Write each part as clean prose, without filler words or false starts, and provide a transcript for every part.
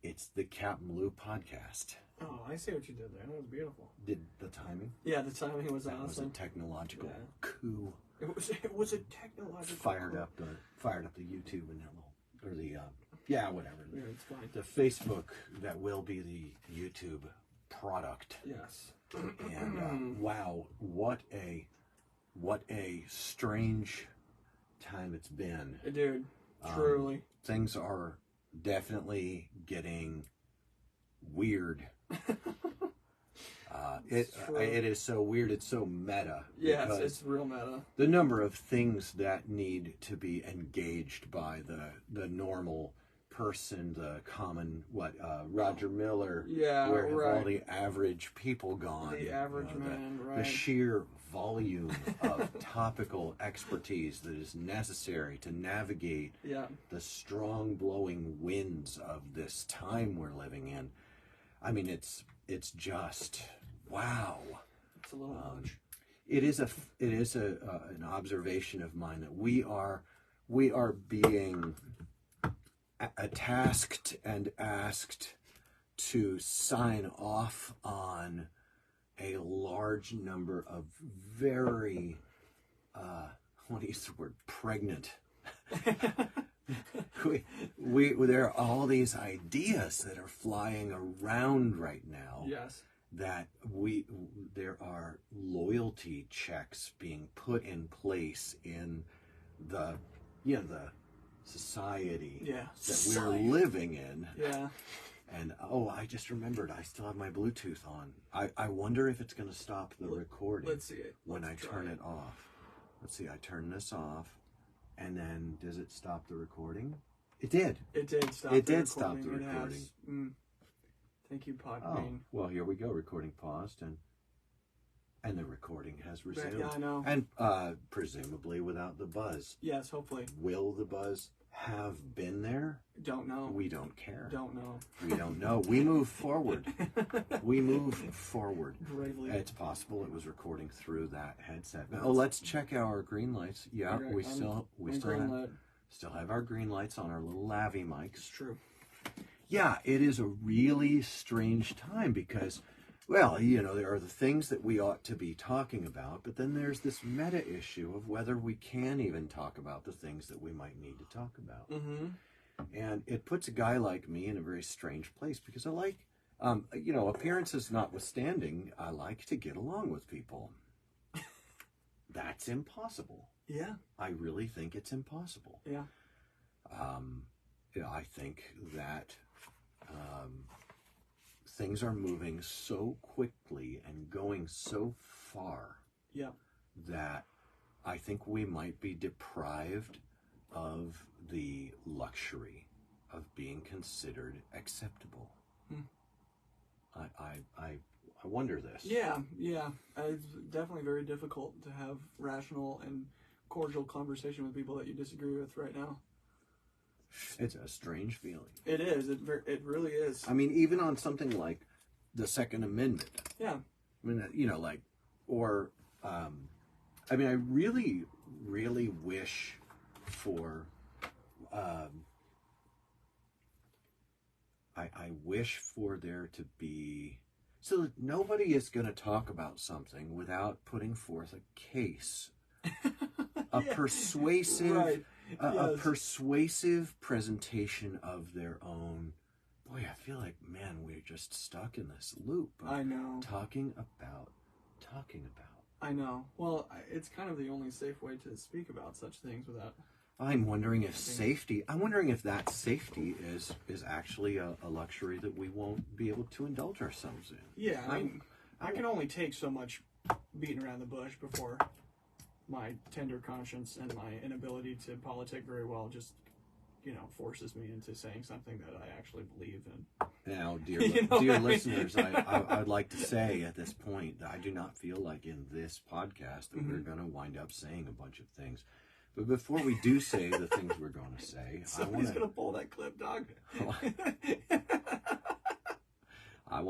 It's the CapmLew podcast. Oh, I see what you did there. That was beautiful. Did the timing? Yeah, the timing was That awesome. was a technological coup. It was a technological fired up the YouTube and that little, or the whatever. Yeah, it's fine. The Facebook that will be the YouTube product. Yes. And wow, what a strange time it's been. Dude, truly. Things are definitely getting weird. It is so weird. It's so meta. Yes, it's real meta. The number of things that need to be engaged by the normal person, the common Roger Miller. Yeah, where have right. all the average people gone? The average man, right? The sheer volume of topical expertise that is necessary to navigate the strong blowing winds of this time we're living in. I mean, it's just wow. It's a little much. It is an observation of mine that we are being tasked and asked to sign off on a large number of very I want to use the word pregnant. There are all these ideas that are flying around right now. Yes. That there are loyalty checks being put in place in the society that we're living in. Yeah. And I just remembered I still have my Bluetooth on. I wonder if it's going to stop the recording. Let's see it. When I turn it off. Let's see, I turn this off, and then does it stop the recording? It did. It did stop. It did stop the recording. Thank you, Podbean. Oh, well, here we go. Recording paused, and the recording has resumed. Yeah, I know. And presumably without the buzz. Yes, hopefully. Will the buzz have been there? Don't know. We don't care. Don't know. We don't know. We move forward. We move forward. Bravely. It's possible it was recording through that headset. Oh, let's check our green lights. Yeah, okay, we still have our green lights on our little lavy mics. It's true. Yeah, it is a really strange time because, well, there are the things that we ought to be talking about, but then there's this meta issue of whether we can even talk about the things that we might need to talk about. Mm-hmm. And it puts a guy like me in a very strange place because I like, appearances notwithstanding, I like to get along with people. That's impossible. Yeah. I really think it's impossible. Yeah. I think that things are moving so quickly and going so far that I think we might be deprived of the luxury of being considered acceptable. I wonder this. Yeah. It's definitely very difficult to have rational and cordial conversation with people that you disagree with right now. It's a strange feeling. It is. It really is. I mean, even on something like the Second Amendment. Yeah. I mean, I really, really wish for, I wish for there to be, so that nobody is going to talk about something without putting forth a case, a persuasive, right. a persuasive presentation of their own. Boy, I feel like, man, we're just stuck in this loop. I know. Talking about. I know. Well, it's kind of the only safe way to speak about such things without. I'm wondering if that safety is actually a luxury that we won't be able to indulge ourselves in. Yeah, I can only take so much beating around the bush before my tender conscience and my inability to politic very well just, forces me into saying something that I actually believe in. Now, dear listeners, I'd like to say at this point that I do not feel like in this podcast that we're going to wind up saying a bunch of things. But before we do say the things we're going to say, somebody's going to pull that clip, dog. I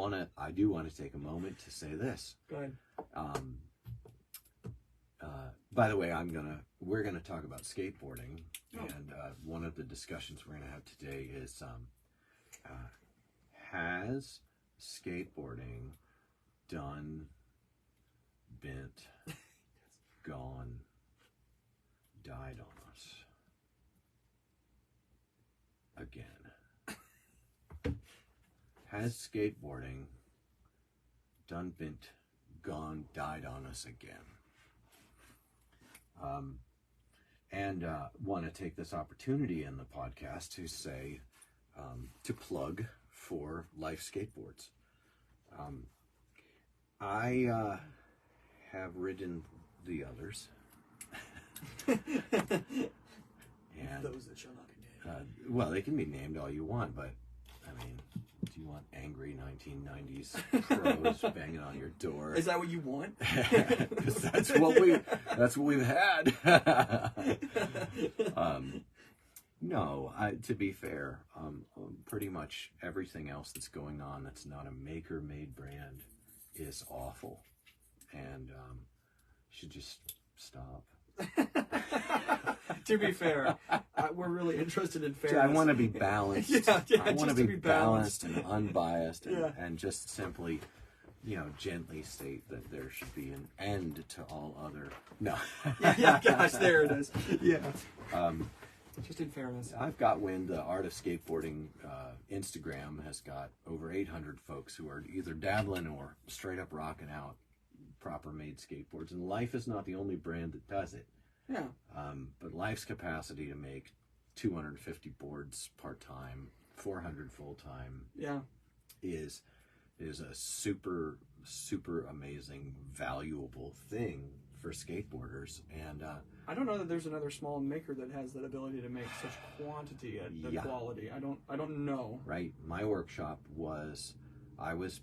do want to take a moment to say this. Go ahead. By the way, we're gonna talk about skateboarding, and one of the discussions we're gonna have today is has skateboarding done, bent, gone, died on us again? Has skateboarding done, bent, gone, died on us again? And want to take this opportunity in the podcast to say, to plug for Life Skateboards. I have ridden the others. And those that shall not be named. Well, they can be named all you want, but I mean, do you want angry 1990s pros banging on your door? Is that what you want? Because that's what we've had. No, to be fair, pretty much everything else that's going on that's not a maker-made brand is awful, and should just stop. To be fair, we're really interested in fairness. I want to be balanced. Yeah, I want to be balanced and unbiased, and just simply, gently state that there should be an end to all other. No. yeah, gosh, there it is. Yeah. Just in fairness. I've got wind the Art of Skateboarding Instagram has got over 800 folks who are either dabbling or straight up rocking out proper made skateboards, and Life is not the only brand that does it. Yeah. But Life's capacity to make 250 boards part-time, 400 full-time, is a super, super amazing, valuable thing for skateboarders. And I don't know that there's another small maker that has that ability to make such quantity at the quality. I don't know. Right. My workshop was, I was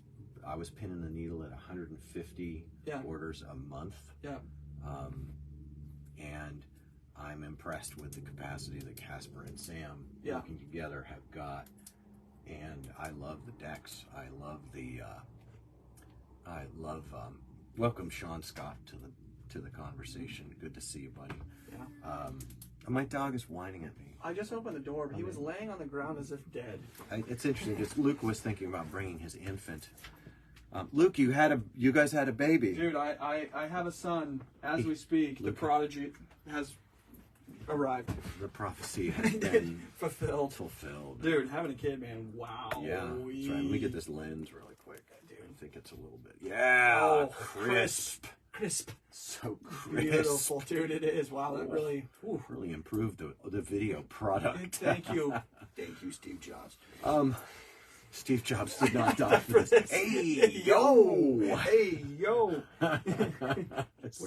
pinning the needle at 150 orders a month. Yeah. And I'm impressed with the capacity that Casper and Sam working together have got. And I love the decks. I love welcome Sean Scott to the conversation. Good to see you, buddy. Yeah. My dog is whining at me. I just opened the door, but he was laying on the ground as if dead. It's interesting because Luke was thinking about bringing his infant. Luke, you guys had a baby. Dude, I have a son as we speak. The prodigy has arrived. The prophecy has been fulfilled. Dude, having a kid, man, wow. Yeah, that's right. Let me get this lens really quick. Dude, I think it's a little bit. Yeah, oh, crisp. So crisp. Beautiful, dude. It is. Wow, that really improved the video product. Thank you, Steve Jobs. Steve Jobs did not die for this. Hey, yo! Hey, yo! What do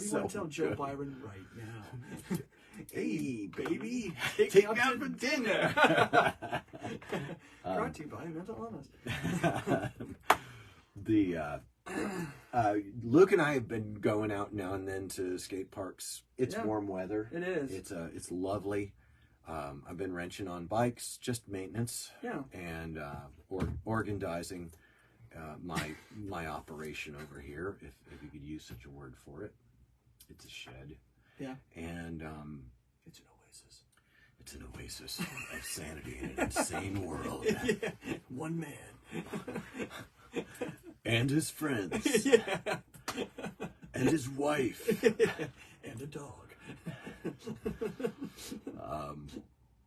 you want to tell Joe Byron right now? Hey, baby! Take me out for dinner! Brought to you by Mental Illness. Luke and I have been going out now and then to skate parks. It's warm weather. It is. It's lovely. I've been wrenching on bikes, just maintenance. Yeah. And organdizing my operation over here, if you could use such a word for it. It's a shed. Yeah. And it's an oasis. It's an oasis of sanity in an insane world. Yeah. One man. And his friends. Yeah. And his wife. And a dog.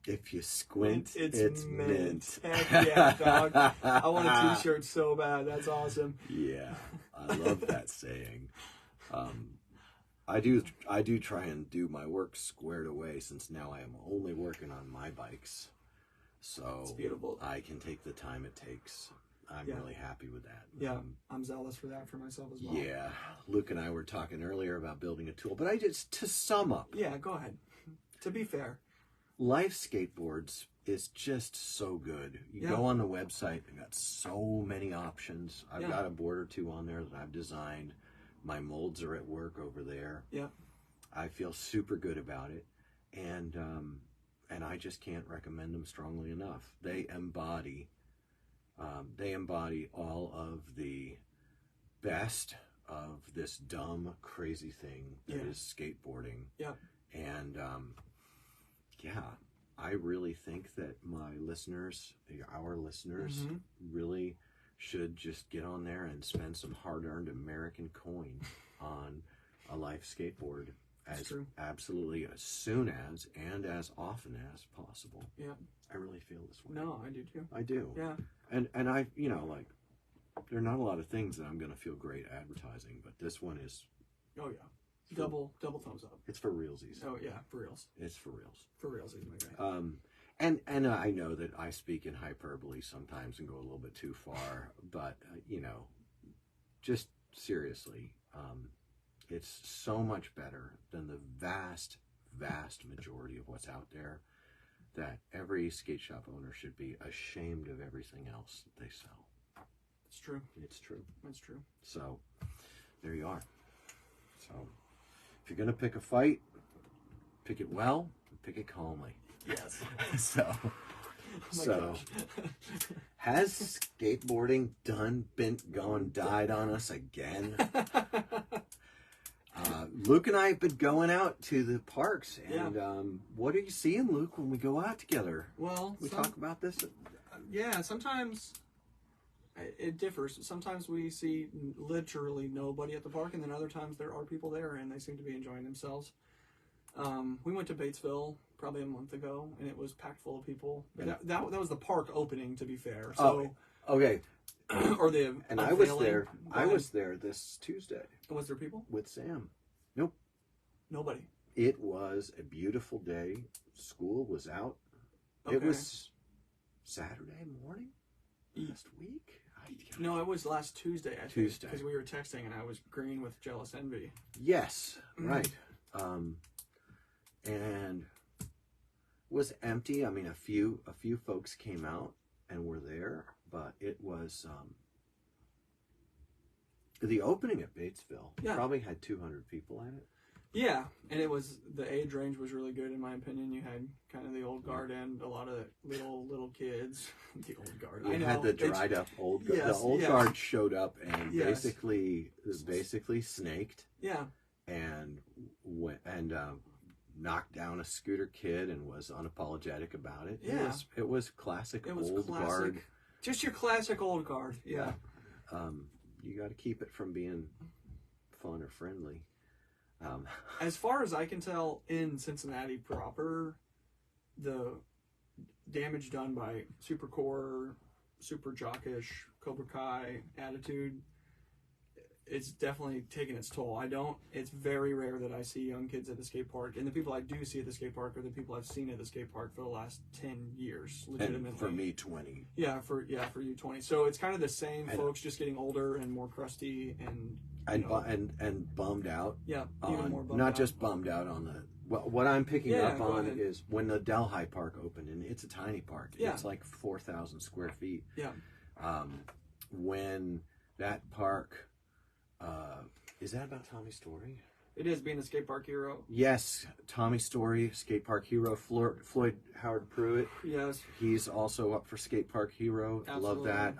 If you squint, it's mint. Heck yeah, dog. I want a t-shirt so bad. That's awesome. Yeah, I love that saying. I do try and do my work squared away, since now I am only working on my bikes. So it's beautiful. I can take the time it takes. I'm really happy with that. Yeah, I'm zealous for that for myself as well. Yeah, Luke and I were talking earlier about building a tool, but to sum up. Yeah, go ahead. To be fair, Life Skateboards is just so good. You go on the website, they've got so many options. I've got a board or two on there that I've designed. My molds are at work over there. Yeah. I feel super good about it. And I just can't recommend them strongly enough. They embody all of the best of this dumb, crazy thing that is skateboarding. Yeah. And I really think that our listeners, really should just get on there and spend some hard-earned American coin on a life skateboard absolutely as soon as and as often as possible. Yeah. I really feel this way. No, I do too. I do. Yeah. And I, you know, like, there are not a lot of things that I'm going to feel great advertising, but this one is... Oh, yeah. Double thumbs up. It's for realsies. Oh, yeah, for reals. It's for reals. For realsies, my guy. And I know that I speak in hyperbole sometimes and go a little bit too far, but, you know, just seriously, it's so much better than the vast, vast majority of what's out there, that every skate shop owner should be ashamed of everything else that they sell. It's true. It's true. It's true. So, there you are. So, if you're going to pick a fight, pick it well, and pick it calmly. Yes. So, has skateboarding done Bint gone died on us again? Luke and I have been going out to the parks, and what are you seeing, Luke, when we go out together? Well, we talk about this. Yeah, sometimes it differs. Sometimes we see literally nobody at the park, and then other times there are people there, and they seem to be enjoying themselves. We went to Batesville probably a month ago, and it was packed full of people. That was the park opening, to be fair. So, okay. Or the and I was there. I was there this Tuesday. Was there people with Sam? Nope. Nobody. It was a beautiful day. School was out. Okay. It was Saturday morning last week. No, it was last Tuesday. I think, Tuesday, because we were texting, and I was green with jealous envy. Yes, right. And was empty. I mean, a few folks came out and were there, but it was the opening at Batesville. Yeah. Probably had 200 people at it. Yeah, and it was, the age range was really good in my opinion. You had kind of the old guard and a lot of little kids. The old guard. You had the dried up old guard. Yes, the old guard showed up and basically snaked. Yeah. And went and knocked down a scooter kid and was unapologetic about it. Yeah. It was classic old guard. Just your classic old guard. Yeah. You got to keep it from being fun or friendly. As far as I can tell, in Cincinnati proper, the damage done by Supercore, Super Jockish, Cobra Kai attitude, it's definitely taken its toll. It's very rare that I see young kids at the skate park, and the people I do see at the skate park are the people I've seen at the skate park for the last 10 years, legitimately. And for me, 20. Yeah, for you, 20. So it's kind of the same folks, just getting older and more crusty and bummed out. Yeah, even more bummed not out. Just bummed out on the... Well, what I'm picking up on is when the Delhi Park opened, and it's a tiny park. Yeah. It's like 4,000 square feet. Yeah. When that park... is that about Tommy Story? It is, being a skate park hero. Yes, Tommy Story, skate park hero. Floyd Howard Pruitt. Yes. He's also up for skate park hero. Absolutely. Love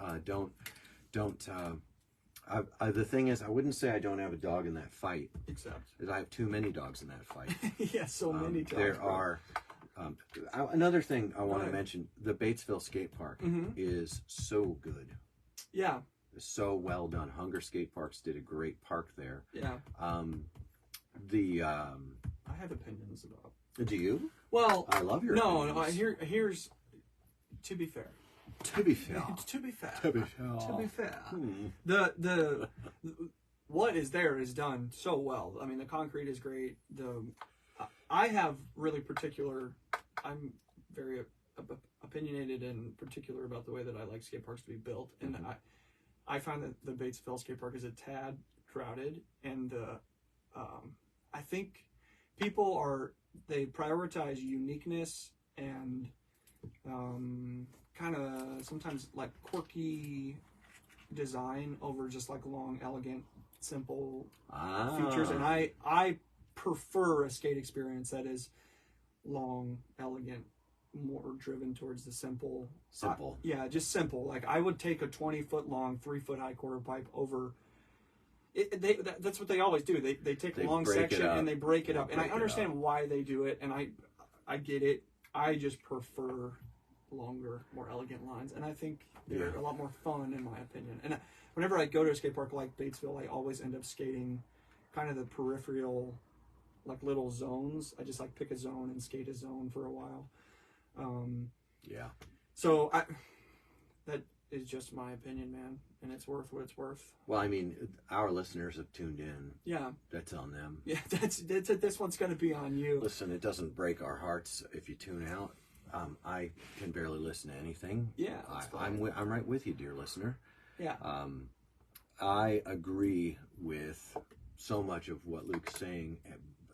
that. The thing is, I wouldn't say I don't have a dog in that fight. Except I have too many dogs in that fight. Yeah, so many dogs. There are. Another thing I want to mention: the Batesville Skate Park is so good. Yeah. So well done. Hunger Skate Parks did a great park there. Yeah. I have opinions about. Do you? Well, I love your. No. Here's. To be fair. To be fair. To be fair. To be fair. To be fair. The what is there is done so well. I mean, the concrete is great. I have really particular. I'm very opinionated and particular about the way that I like skate parks to be built, and I find that the Batesville skate park is a tad crowded, and I think people they prioritize uniqueness and kind of sometimes like quirky design over just like long, elegant, simple features. And I prefer a skate experience that is long, elegant, more driven towards the simple. Yeah, just simple. Like I would take a 20-foot long, 3-foot high quarter pipe over. That's what they always do. They take a long section and they break it up. And I understand why they do it, and I get it. I just prefer longer, more elegant lines, and I think they're a lot more fun, in my opinion. And whenever I go to a skate park like Batesville, I always end up skating kind of the peripheral, like little zones. I just like pick a zone and skate a zone for a while. So that is just my opinion, man, and it's worth what it's worth. Well, I mean, our listeners have tuned in. Yeah. That's on them. Yeah, this one's going to be on you. Listen, it doesn't break our hearts if you tune out. I can barely listen to anything. Yeah, I'm right with you, dear listener. Yeah. I agree with so much of what Luke's saying.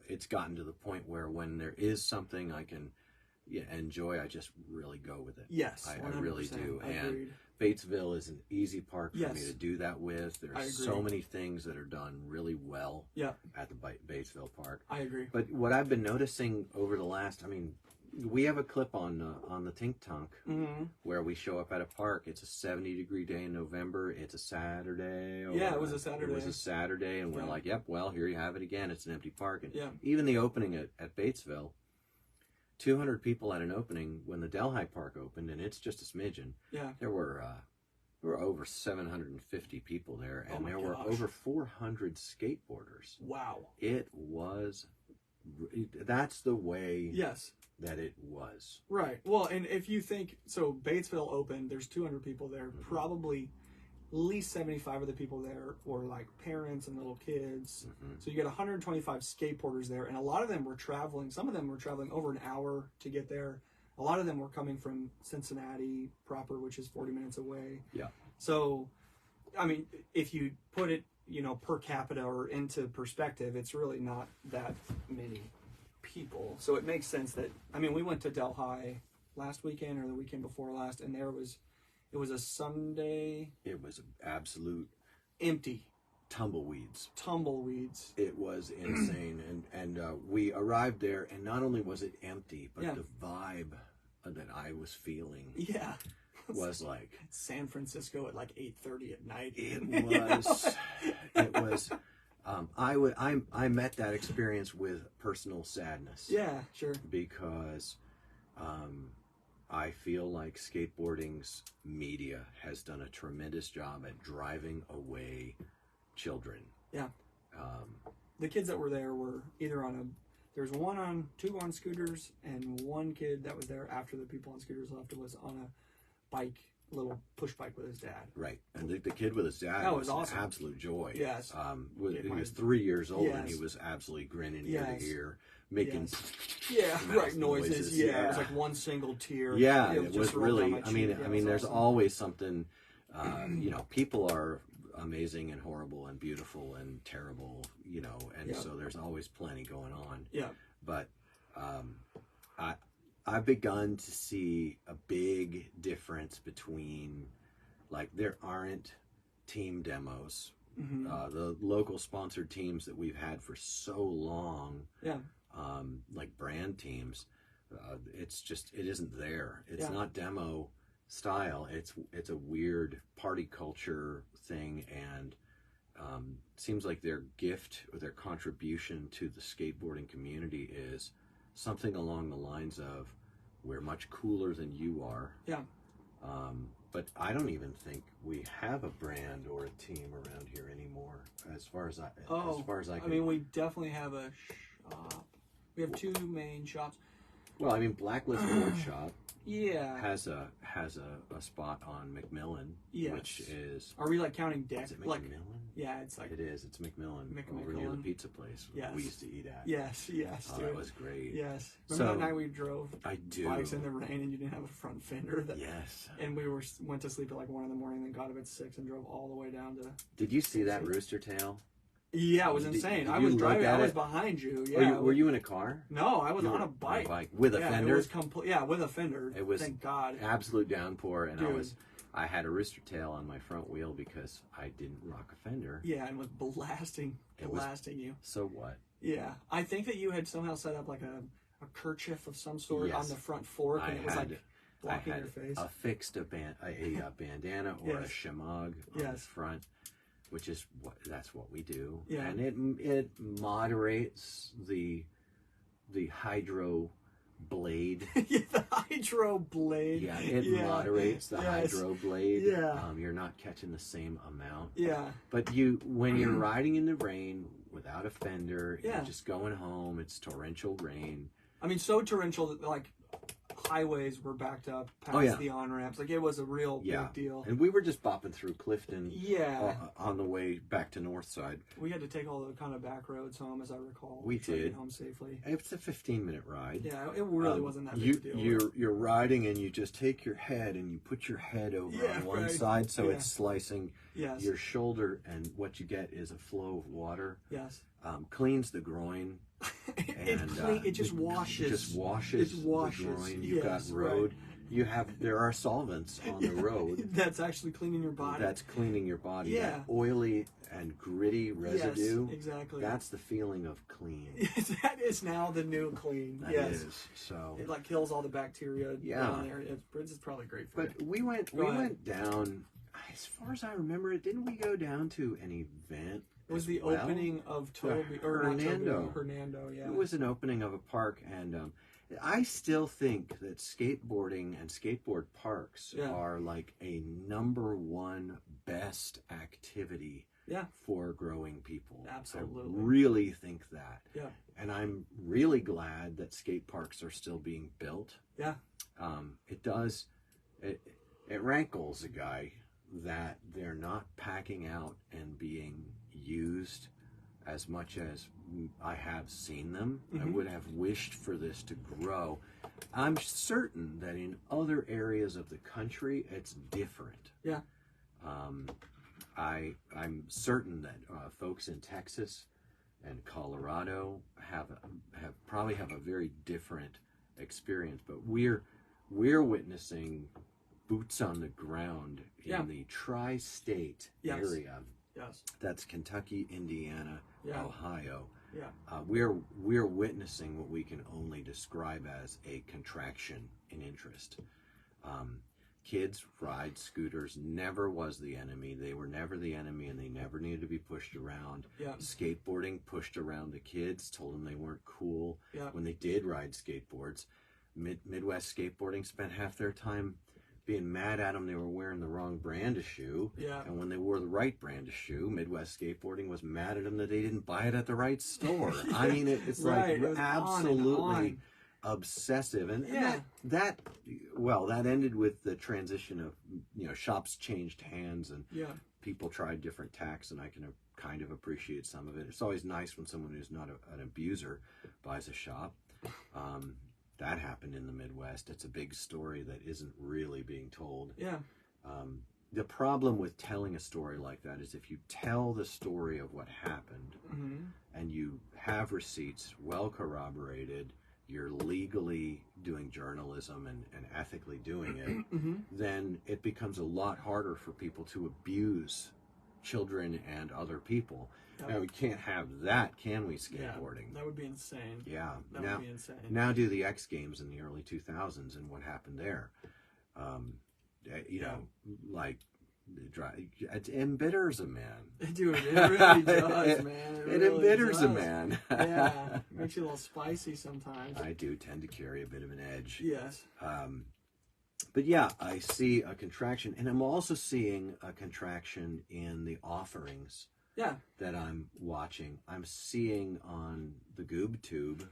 It's gotten to the point where when there is something I can enjoy, I just really go with it. Yes, I really do. Agreed. And Batesville is an easy park for me to do that with. There's so many things that are done really well at the Batesville Park. I agree. But what I've been noticing over the last, we have a clip on the Tik-Tok where we show up at a park. It's a 70-degree day in November. It's a Saturday. It was a Saturday. It was a Saturday, and we're like, yep, well, here you have it again. It's an empty park. And yeah. Even the opening at Batesville, 200 people at an opening when the Delhi Park opened, and it's just a smidgen. Yeah. There were over 750 people there, and there were over 400 skateboarders. Wow. That's the way. Yes. That it was. Right. Well, and if you think, so Batesville opened, there's 200 people there, probably at least 75 of the people there were like parents and little kids. So you get 125 skateboarders there, and a lot of them were traveling. Some of them were traveling over an hour to get there. A lot of them were coming from Cincinnati proper, which is 40 minutes away. Yeah. So, if you put it, per capita or into perspective, it's really not that many people. So it makes sense that, we went to Delhi last weekend or the weekend before last, and it was a Sunday. It was absolute empty. Tumbleweeds. It was insane. and we arrived there, and not only was it empty, but the vibe that I was feeling was like San Francisco at like 8:30 at night. It was I met that experience with personal sadness. Yeah, sure. Because I feel like skateboarding's media has done a tremendous job at driving away children. Yeah. The kids that were there were either there's two on scooters, and one kid that was there after the people on scooters left was on a bike, little push bike with his dad. Right. And the kid with his dad was awesome. Absolute joy. Yes. He was 3 years old, and he was absolutely grinning ear to ear, making noises. Yeah. It was like one single tear. Yeah, it was really, there's always something, people are amazing and horrible and beautiful and terrible, and so there's always plenty going on. Yeah. But I've begun to see a big difference between, like, there aren't team demos. The local sponsored teams that we've had for so long, like brand teams, it isn't there. It's not demo style. It's a weird party culture thing, and seems like their gift or their contribution to the skateboarding community is something along the lines of, we're much cooler than you are. Yeah. But I don't even think we have a brand or a team around here anymore, as far as I can. We definitely have a shop. We have two main shops. Well, Blacklist Board Shop has a spot on McMillan, which is. Are we like counting decks? Is it McMillan? Yeah, it's like. It is. It's McMillan over near the pizza place we used to eat at. Yes, dude. That was great. Yes. Remember that night we drove bikes in the rain and you didn't have a front fender? Yes. And we went to sleep at like 1 a.m, and then got up at 6 and drove all the way down to. Did you see that rooster tail? Yeah, it was insane. I was driving. I was behind you. Yeah. Were you in a car? No, I was on a bike. With a fender. It was with a fender. It was. Thank God. Absolute downpour, and I had a rooster tail on my front wheel because I didn't rock a fender. Yeah, and was blasting you. So what? Yeah, I think that you had somehow set up like a kerchief of some sort on the front fork, and it was like blocking your face. Affixed a bandana or a shemagh on the front, which is that's what we do. Yeah. And it moderates the hydro blade. Yeah, the hydro blade. Yeah, it moderates the hydro blade. Yeah. You're not catching the same amount. Yeah. But when you're riding in the rain without a fender, you're just going home, it's torrential rain. I mean, so torrential that, like, highways were backed up past the on-ramps. Like, it was a real big deal. And we were just bopping through Clifton on the way back to Northside. We had to take all the kind of back roads home, as I recall. We did. To get home safely. It's a 15-minute ride. Yeah, it really wasn't that big a deal. You're riding and you just take your head and you put your head over on one side so it's slicing your shoulder, and what you get is a flow of water. Yes. Cleans the groin. It just washes. Just washes the groin. You've got road. There are solvents on the road. That's actually cleaning your body. That's cleaning your body. Yeah. That oily and gritty residue. Yes, exactly. That's the feeling of clean. That is now the new clean. That is. So it like kills all the bacteria down there. It's probably great for you. But we went down, as far as I remember it, didn't we go down to an event? It was the opening of Hernando, yeah. It was an opening of a park, and I still think that skateboarding and skateboard parks are like a #1 best activity for growing people. Absolutely. I really think that. Yeah. And I'm really glad that skate parks are still being built. Yeah. It rankles a guy that they're not packing out and being used as much as I have seen them. I would have wished for this to grow. I'm certain that in other areas of the country it's different. Yeah. I'm certain that folks in Texas and Colorado probably have a very different experience, but we're witnessing boots on the ground in the tri-state area. Yes. That's Kentucky, Indiana, Ohio. Yeah. We're witnessing what we can only describe as a contraction in interest. Kids ride scooters, never was the enemy. They were never the enemy, and they never needed to be pushed around. Yeah. Skateboarding pushed around the kids, told them they weren't cool. Yeah. When they did ride skateboards, Midwest skateboarding spent half their time being mad at them they were wearing the wrong brand of shoe. Yeah. And when they wore the right brand of shoe, Midwest skateboarding was mad at them that they didn't buy it at the right store. I mean, it's like absolutely obsessive. And that ended with the transition of, shops changed hands and people tried different tacks, and I can kind of appreciate some of it. It's always nice when someone who's not an abuser buys a shop. That happened in the Midwest. It's a big story that isn't really being told. Yeah. The problem with telling a story like that is if you tell the story of what happened and you have receipts well corroborated, you're legally doing journalism and ethically doing it, then it becomes a lot harder for people to abuse children and other people. Now, we can't have that, can we, skateboarding? Yeah, that would be insane. Yeah. That would be insane. Now do the X Games in the early 2000s and what happened there. It embitters a man. Dude, it really does, man. It really embitters a man. Yeah, makes you a little spicy sometimes. I do tend to carry a bit of an edge. Yes. But yeah, I see a contraction, and I'm also seeing a contraction in the offerings that I'm watching. I'm seeing on the GoobTube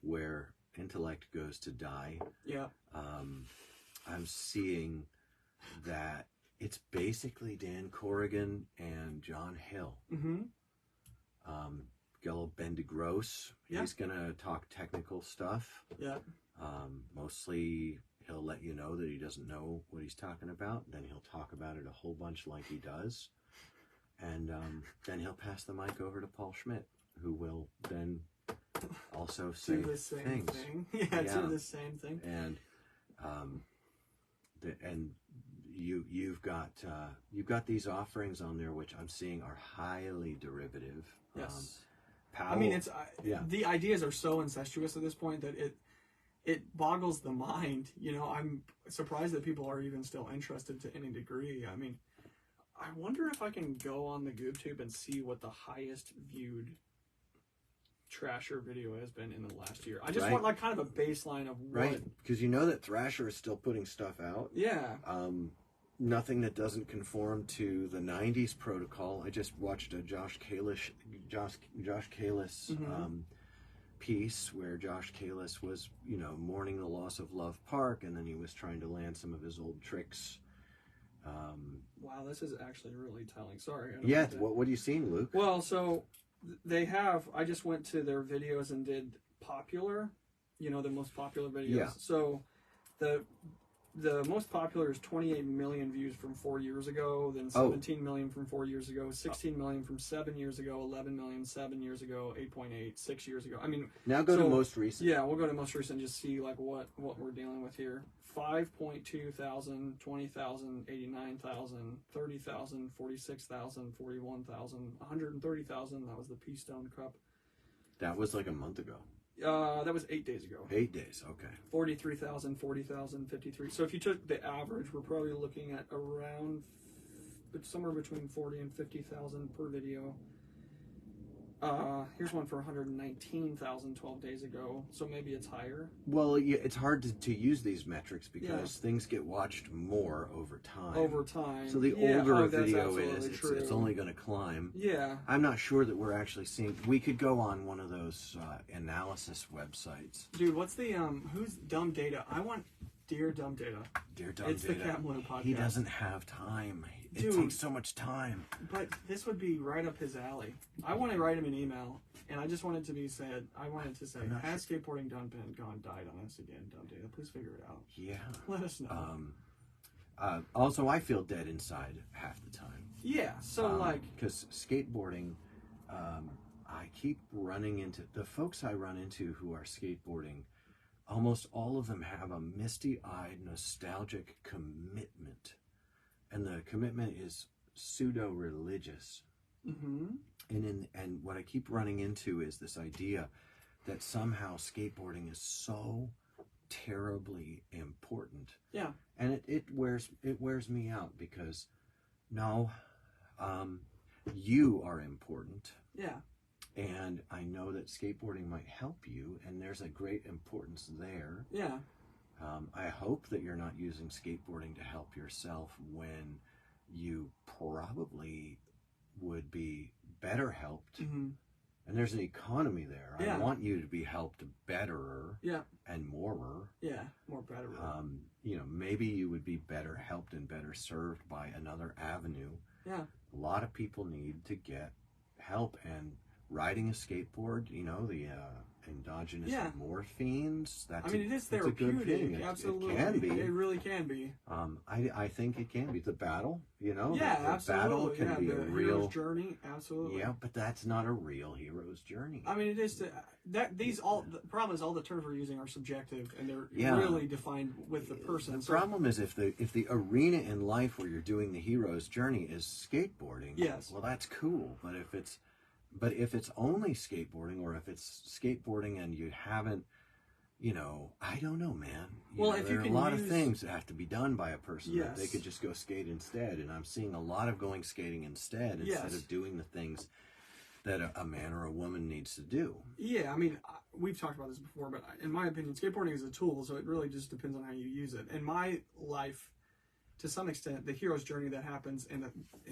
where intellect goes to die. Yeah. I'm seeing that it's basically Dan Corrigan and John Hill. Gil Bendegross. He's gonna talk technical stuff. Yeah. Mostly he'll let you know that he doesn't know what he's talking about. Then he'll talk about it a whole bunch like he does. And then he'll pass the mic over to Paul Schmidt, who will then also say do the same things. Thing. Yeah, do the same thing. And you've got these offerings on there which I'm seeing are highly derivative. Yes. I mean, it's the ideas are so incestuous at this point that it boggles the mind. I'm surprised that people are even still interested to any degree. I mean, I wonder if I can go on the GoobTube and see what the highest viewed Trasher video has been in the last year. I just want like kind of a baseline of what. Right, because you know that Thrasher is still putting stuff out. Yeah. Nothing that doesn't conform to the '90s protocol. I just watched a Josh Kalis piece where Josh Kalis was, mourning the loss of Love Park, and then he was trying to land some of his old tricks. Wow, this is actually really telling. Sorry. Yeah, what are you seeing, Luke? Well, so they have. I just went to their videos and did popular. The most popular videos. Yeah. So the most popular is 28 million views from 4 years ago, then 17 million from 4 years ago, 16 million from 7 years ago, 11 million 7 years ago, 8.8 6 years ago. I mean, now go to most recent. Yeah, we'll go to most recent and just see like what we're dealing with here. 5.2 thousand, 20,000, 89,000, 30,000, 46,000, 41,000, 130,000. That was the Pea Stone Cup. That was like a month ago. That was 8 days ago. 8 days, okay. 43,000, 40,000, 53. So if you took the average, we're probably looking at around somewhere between 40 and 50,000 per video. Here's one for 119,000 12 days ago, so maybe it's higher. Well, yeah, it's hard to use these metrics because things get watched more over time. So the older a video is, it's only going to climb. Yeah. I'm not sure that we're actually seeing. We could go on one of those analysis websites. Dude, what's the who's Dumb Data? I want Dear Dumb Data. Dear Dumb Data. It's the CapmLew podcast. He doesn't have time. It takes so much time. But this would be right up his alley. I want to write him an email, and I just wanted to be said. I wanted to say, has skateboarding done been gone died on us again? Dumb Data, please figure it out. Yeah. Let us know. Also, I feel dead inside half the time. Yeah. So because skateboarding, I keep running into the folks I run into who are skateboarding. Almost all of them have a misty-eyed, nostalgic commitment. And the commitment is pseudo-religious. Mm-hmm. And what I keep running into is this idea that somehow skateboarding is so terribly important. Yeah. And it wears me out because, no, you are important. Yeah. And I know that skateboarding might help you, and there's a great importance there. Yeah. I hope that you're not using skateboarding to help yourself when you probably would be better helped. Mm-hmm. And there's an economy there. Yeah. I want you to be helped betterer. Yeah. And morer. Yeah, more betterer. Maybe you would be better helped and better served by another avenue. Yeah. A lot of people need to get help, and riding a skateboard, the endogenous morphines. It is therapeutic. Absolutely, it can be. It really can be. I think it can be. The battle, Yeah, the absolutely. battle can be a real hero's journey. Absolutely. Yeah, but that's not a real hero's journey. It is the problem is all the terms we're using are subjective, and they're really defined with the person. The problem is if the arena in life where you're doing the hero's journey is skateboarding. Yes. Well, that's cool, but if it's only skateboarding, or if it's skateboarding and you haven't, I don't know, man. There are a lot of things that have to be done by a person that they could just go skate instead. And I'm seeing a lot of going skating instead of doing the things that a man or a woman needs to do. Yeah, we've talked about this before, but in my opinion, skateboarding is a tool, so it really just depends on how you use it. In my life, to some extent, the hero's journey that happens in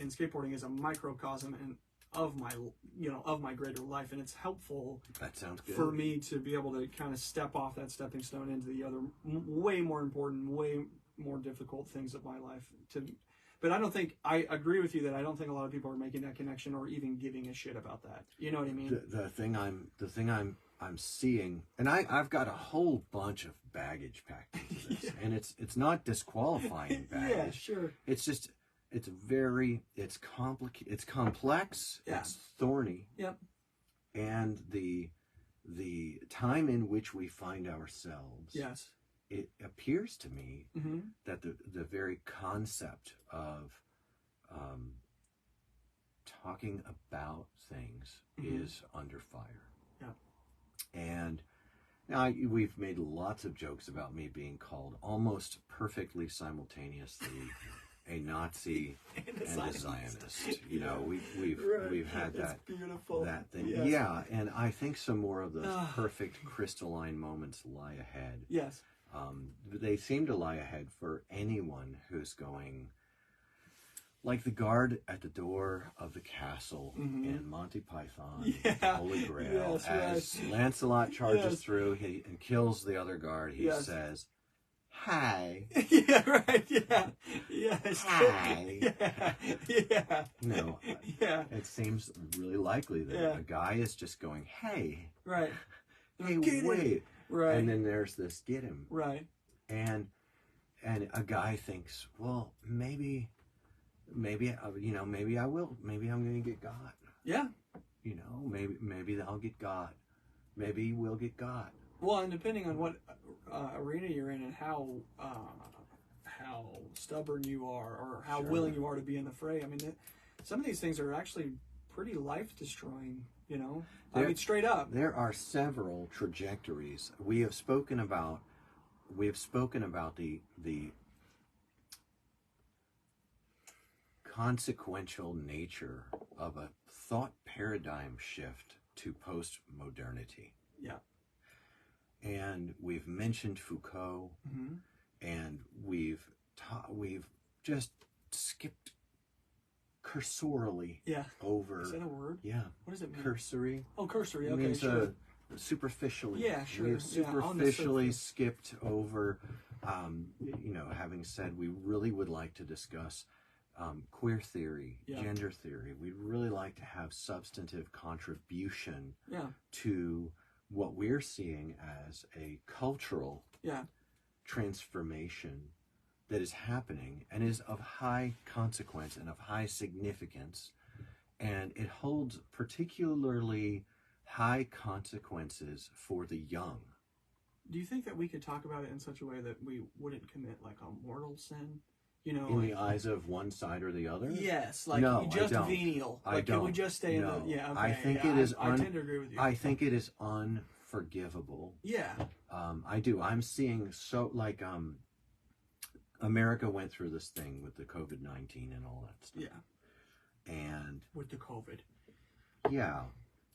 skateboarding is a microcosm of my greater life, and it's helpful. That sounds good. For me to be able to kind of step off that stepping stone into the other way more important, way more difficult things of my life. But I agree with you that I don't think a lot of people are making that connection or even giving a shit about that. You know what I mean? The thing I'm seeing, and I've got a whole bunch of baggage packed into this, and it's not disqualifying baggage. Yeah, sure. It's just. It's complicated. It's complex. Yeah. It's thorny. Yep. And the time in which we find ourselves. Yes. It appears to me mm-hmm. that the very concept of talking about things mm-hmm. is under fire. Yeah. And now we've made lots of jokes about me being called almost perfectly simultaneously a Nazi and a Zionist. You know, we've had that beautiful. that thing. Yes. Yeah, and I think some more of those perfect crystalline moments lie ahead. Yes. They seem to lie ahead for anyone who's going, like the guard at the door of the castle in Monty Python, the Holy Grail. As Lancelot charges through and kills the other guard, he says, "Hi." Yeah, right. Yeah. Yes. Hi. Yeah. No. Yeah. It seems really likely that a guy is just going, "Hey." Right. Hey, get wait. Him. Right. And then there's this "get him." Right. And a guy thinks, well, maybe you know, maybe I will. Maybe I'm going to get got. Yeah. You know, maybe I'll get got. Maybe we'll get got. Well, and depending on what arena you're in and how stubborn you are or how willing you are to be in the fray. I mean, some of these things are actually pretty life-destroying, you know? I mean, straight up. There are several trajectories. We have spoken about the consequential nature of a thought paradigm shift to post-modernity. Yeah. And we've mentioned Foucault, and we've just skipped cursorily over. Is that a word? Yeah. What does it mean? Cursory. Oh, cursory. It Okay, means, sure. Superficially. Yeah, sure. We have superficially skipped over, you know, having said we really would like to discuss queer theory, gender theory. We'd really like to have substantive contribution to what we're seeing as a cultural transformation that is happening and is of high consequence and of high significance. And it holds particularly high consequences for the young. Do you think that we could talk about it in such a way that we wouldn't commit like a mortal sin? You know, in the eyes of one side or the other? Yes, like no, just I don't. venial. I like, don't. Can we just stay in the? Yeah, okay. I think it is. I tend to agree with you. I think it is unforgivable. Yeah. I do. I'm seeing America went through this thing with the COVID-19 and all that stuff. Yeah. And with the COVID. Yeah.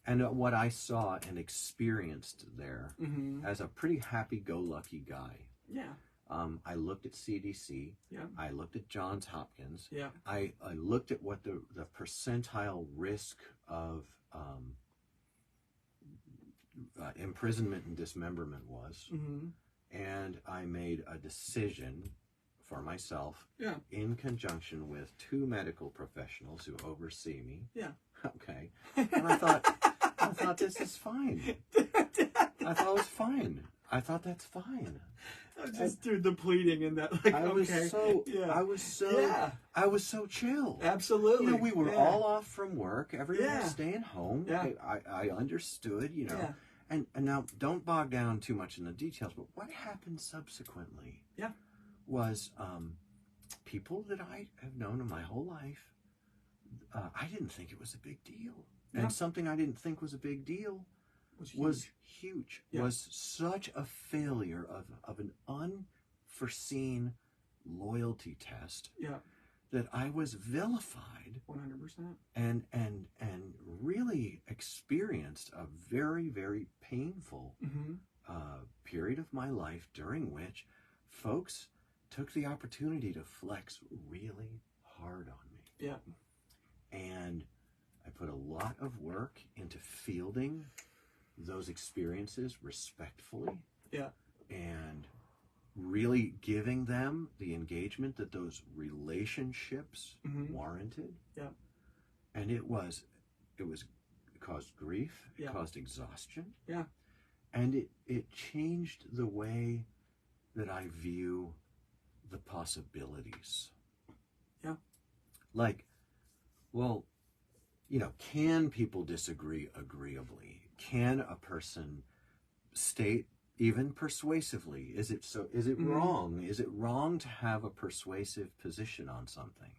And what I saw and experienced there as a pretty happy-go-lucky guy. Yeah. I looked at CDC. Yeah. I looked at Johns Hopkins. Yeah. I looked at what the percentile risk of imprisonment and dismemberment was. And I made a decision for myself in conjunction with two medical professionals who oversee me. Yeah. Okay. And I thought this is fine. I thought it was fine. I thought that's fine. I just through the pleading and that, like, I was so chill. Absolutely. You know, we were all off from work. Everyone was staying home. Yeah. I understood, you know. Yeah. And now, don't bog down too much in the details, but what happened subsequently was people that I have known in my whole life, I didn't think it was a big deal. Yeah. And something I didn't think was a big deal was huge. Yeah. Was such a failure of an unforeseen loyalty test that I was vilified 100% and really experienced a very, very painful period of my life during which folks took the opportunity to flex really hard on me. Yeah. And I put a lot of work into fielding those experiences respectfully. Yeah. And really giving them the engagement that those relationships warranted. Yeah. And it caused grief, it caused exhaustion. Yeah. And it changed the way that I view the possibilities. Yeah. Like, well, you know, can people disagree agreeably? Can a person state even persuasively? Is it wrong? Is it wrong to have a persuasive position on something?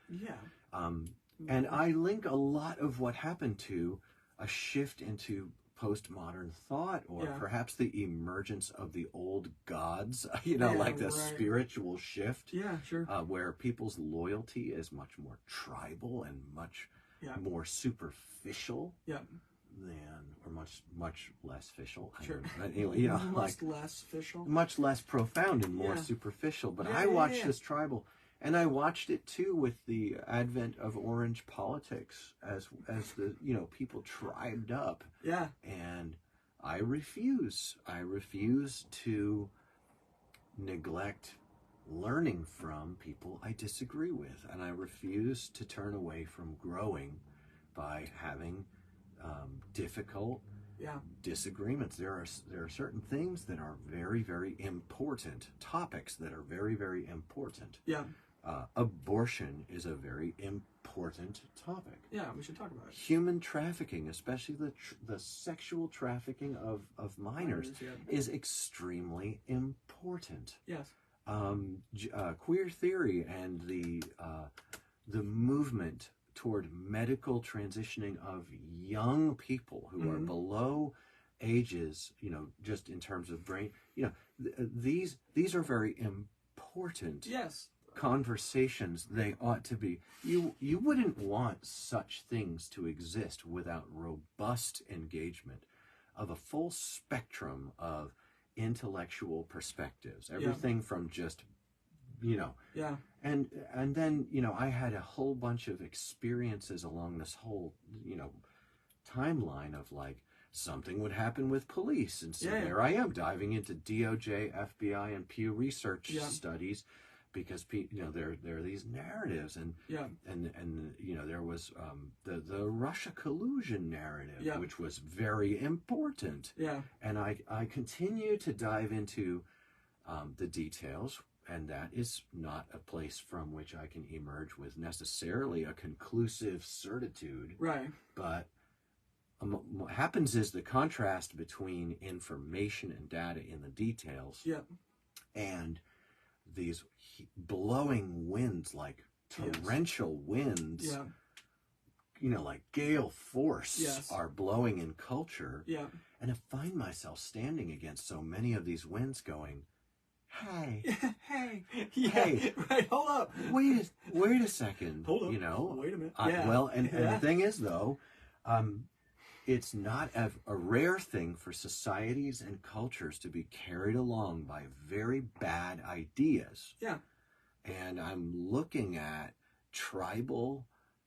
Yeah. And I link a lot of what happened to a shift into postmodern thought, or Yeah. perhaps the emergence of the old gods, like the spiritual shift. Yeah, sure. Where people's loyalty is much more tribal and much more superficial. Yeah. Or much less official. Sure. Anyway, much less official. Much less profound and more superficial. But I watched this tribal, and I watched it too with the advent of orange politics as the people tribed up. Yeah. And I refuse to neglect learning from people I disagree with, and I refuse to turn away from growing by having difficult disagreements. There are certain things that are very, very important, topics that are very, very important. Yeah. Abortion is a very important topic. Yeah, we should talk about it. Human trafficking, especially the sexual trafficking of minors, is extremely important. Yes. Queer theory and the movement toward medical transitioning of young people who are below ages, just in terms of brain, these are very important conversations. They ought to be. You wouldn't want such things to exist without robust engagement of a full spectrum of intellectual perspectives, everything from just and then I had a whole bunch of experiences along this whole timeline of like something would happen with police, and so there I am diving into DOJ, FBI, and Pew Research studies, because there are these narratives, and there was the Russia collusion narrative, which was very important, and I continue to dive into the details, and that is not a place from which I can emerge with necessarily a conclusive certitude, right? But what happens is the contrast between information and data in the details, and these blowing winds, like torrential winds, like gale force, are blowing in culture. And I find myself standing against so many of these winds going, hey, hey, right, hold up. Wait a second. Hold up. Wait a minute. And the thing is, though, it's not a rare thing for societies and cultures to be carried along by very bad ideas. Yeah. And I'm looking at tribal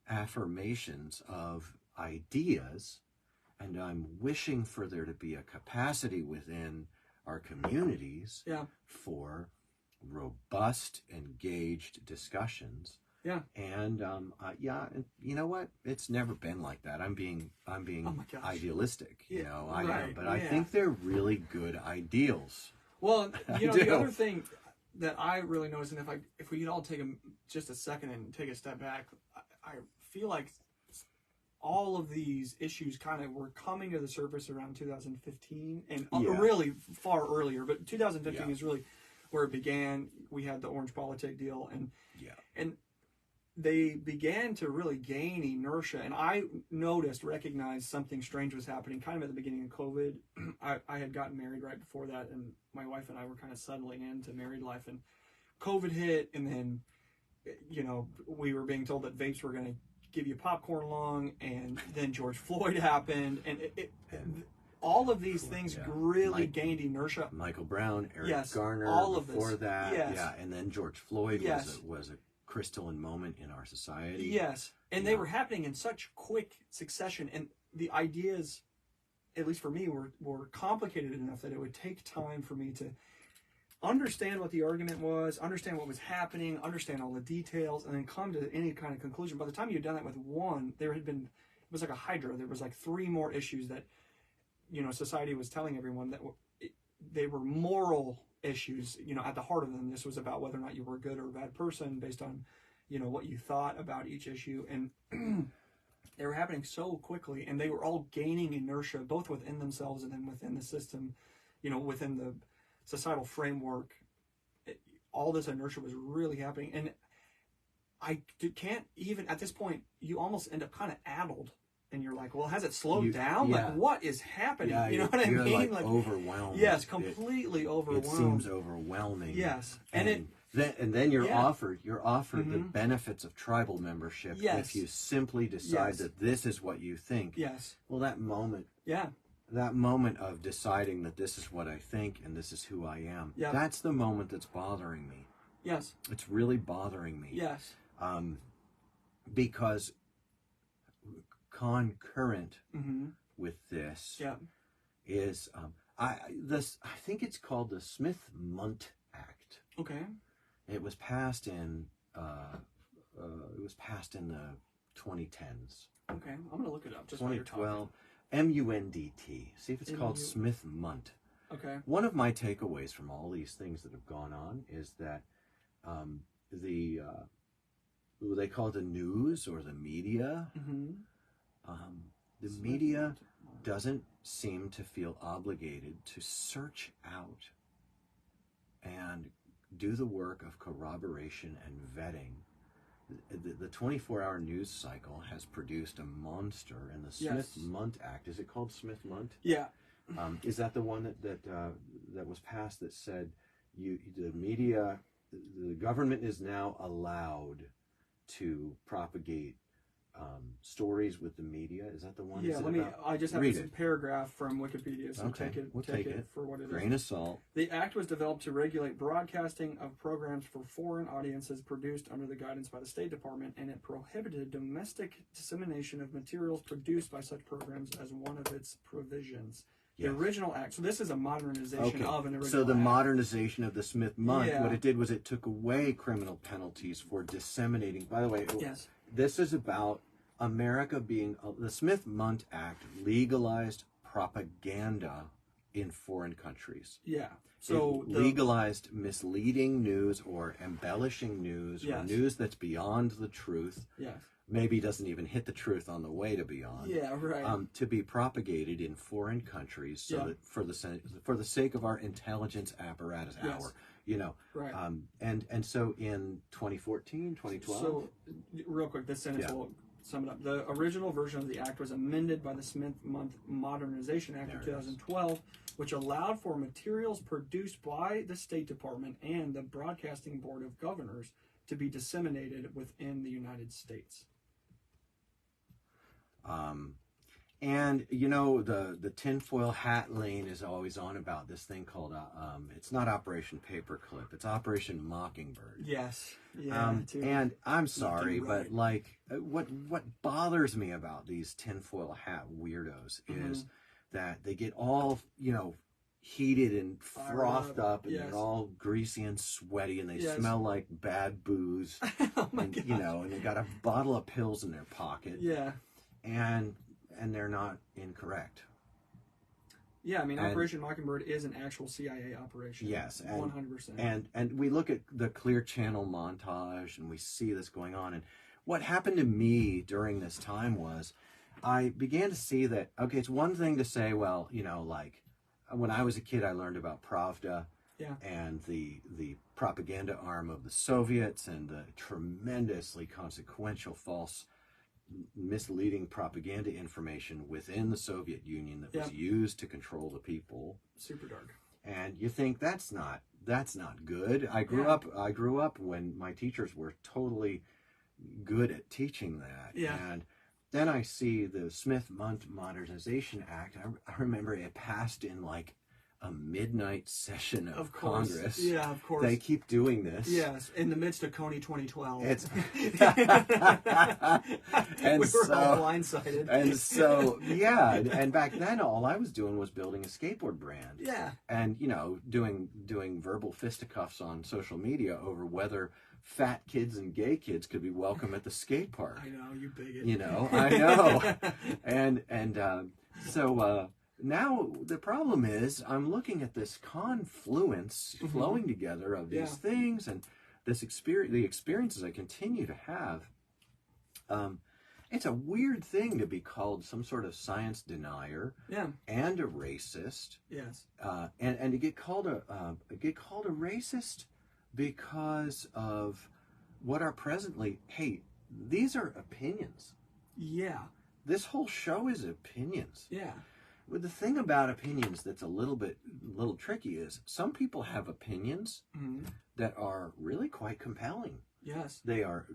affirmations of ideas, and I'm wishing for there to be a capacity within our communities for robust, engaged discussions. And and you know what? It's never been like that. I'm being idealistic, I think they're really good ideals. Well, the other thing that I really noticed, and if we could all take just a second and take a step back, I feel like all of these issues kind of were coming to the surface around 2015, and really far earlier, but 2015 is really where it began. We had the orange politic deal, and they began to really gain inertia, and I recognized something strange was happening kind of at the beginning of COVID. I had gotten married right before that, and my wife and I were kind of settling into married life, and COVID hit, and then we were being told that vapes were going to give you popcorn lung, and then George Floyd happened, and all of these things really gained inertia. Michael Brown, Eric Garner, all of before this. that, and then George Floyd was a crystalline moment in our society. And they were happening in such quick succession, and the ideas, at least for me, were complicated enough that it would take time for me to understand what the argument was, understand what was happening, understand all the details, and then come to any kind of conclusion. By the time you'd done that with one, it was like a hydra. There was like 3 more issues that, society was telling everyone that they were moral issues, at the heart of them. This was about whether or not you were a good or a bad person based on, what you thought about each issue. And they were happening so quickly, and they were all gaining inertia, both within themselves and then within the system, within the societal framework. All this inertia was really happening, and I can't even, at this point, you almost end up kind of addled and you're like, well, has it slowed down? Like, what is happening? Yeah, you know what I you're mean? Like overwhelmed. Yes, completely overwhelmed. It seems overwhelming. Yes, and then you're offered the benefits of tribal membership if you simply decide that this is what you think. Yes. Well, that moment of deciding that this is what I think and this is who I am, that's the moment that's bothering me. Yes. It's really bothering me. Yes. Because concurrent with this is I think it's called the Smith-Mundt Act. Okay. It was passed in the 2010s. Okay, I'm gonna look it up. Just 2012. MUNDT. See if it's called Smith-Mundt. Okay. One of my takeaways from all these things that have gone on is that they call it the news or the media. The media doesn't seem to feel obligated to search out and do the work of corroboration and vetting. The 24-hour news cycle has produced a monster, and the Smith-Mundt Act, is it called Smith-Mundt? Yeah. Is that the one that was passed that said the media, the government is now allowed to propagate stories with the media? Is that the one? Yeah, I just have this paragraph from Wikipedia, so take it for what it is. Grain of salt. The act was developed to regulate broadcasting of programs for foreign audiences produced under the guidance by the State Department, and it prohibited domestic dissemination of materials produced by such programs as one of its provisions. The original act, so this is a modernization of an original act. So the modernization of the Smith-Mundt, what it did was it took away criminal penalties for disseminating. By the way, this is about America being, the Smith-Mundt Act legalized propaganda in foreign countries. Yeah. So it legalized misleading news or embellishing news or news that's beyond the truth. Yes. Maybe doesn't even hit the truth on the way to beyond. Yeah, right. To be propagated in foreign countries, so that for the sake of our intelligence apparatus, right. And so in 2014, 2012. So, real quick, this sentence will sum it up. The original version of the act was amended by the Smith-Mundt Modernization Act of 2012, which allowed for materials produced by the State Department and the Broadcasting Board of Governors to be disseminated within the United States. And the tinfoil hat lane is always on about this thing called it's not Operation Paperclip, it's Operation Mockingbird. Yes. And I'm sorry, but what bothers me about these tinfoil hat weirdos is that they get all heated and frothed up, and they're all greasy and sweaty, and they smell like bad booze. And they got a bottle of pills in their pocket. Yeah. And they're not incorrect. Yeah, I mean, Operation Mockingbird is an actual CIA operation. Yes, 100%. And we look at the Clear Channel montage, and we see this going on. And what happened to me during this time was, I began to see that it's one thing to say, well, when I was a kid, I learned about Pravda and the propaganda arm of the Soviets and the tremendously consequential false misleading propaganda information within the Soviet Union that was used to control the people. Super dark. And you think that's not good. I grew up when my teachers were totally good at teaching that. Yeah. And then I see the Smith-Mundt Modernization Act. I remember it passed in a midnight session of Congress. Yeah, of course. They keep doing this. Yes, in the midst of Coney 2012. And we were all blindsided. And back then all I was doing was building a skateboard brand. Yeah. And doing verbal fisticuffs on social media over whether fat kids and gay kids could be welcome at the skate park. I know, you bigot. I know. So now the problem is I'm looking at this confluence flowing together of these things and this the experiences I continue to have. It's a weird thing to be called some sort of science denier and a racist. Yes. And to get called a racist because of what are presently, these are opinions. Yeah. this whole show is opinions. Yeah. But the thing about opinions that's a little tricky is some people have opinions that are really quite compelling. Yes. They are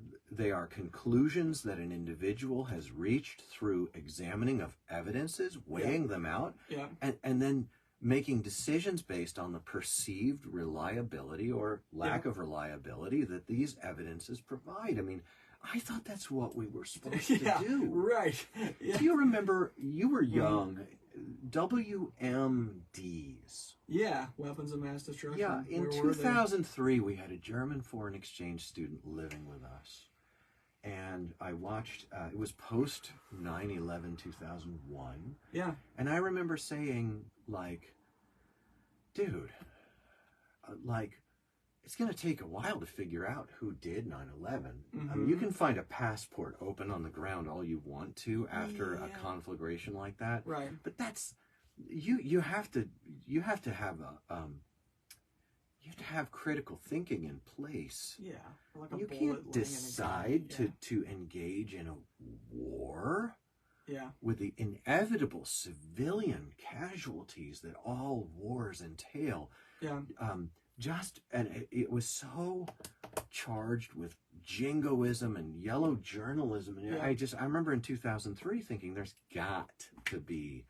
conclusions that an individual has reached through examining of evidences, weighing them out, and then making decisions based on the perceived reliability or lack of reliability that these evidences provide. I mean, I thought that's what we were supposed to do. Right. Yeah. Do you remember, you were young, WMDs? Yeah, weapons of mass destruction. Yeah, in 2003, we had a German foreign exchange student living with us. And I watched, it was post 9/11, 2001. Yeah. And I remember saying, like, dude, like, it's going to take a while to figure out who did 9/11. I mean, you can find a passport open on the ground all you want to after a conflagration like that. Right. But that's, you have to have you have to have critical thinking in place. Yeah. Like you can't decide to engage in a war. Yeah. With the inevitable civilian casualties that all wars entail. Yeah. And it was so charged with jingoism and yellow journalism. And I remember in 2003 thinking there's got to be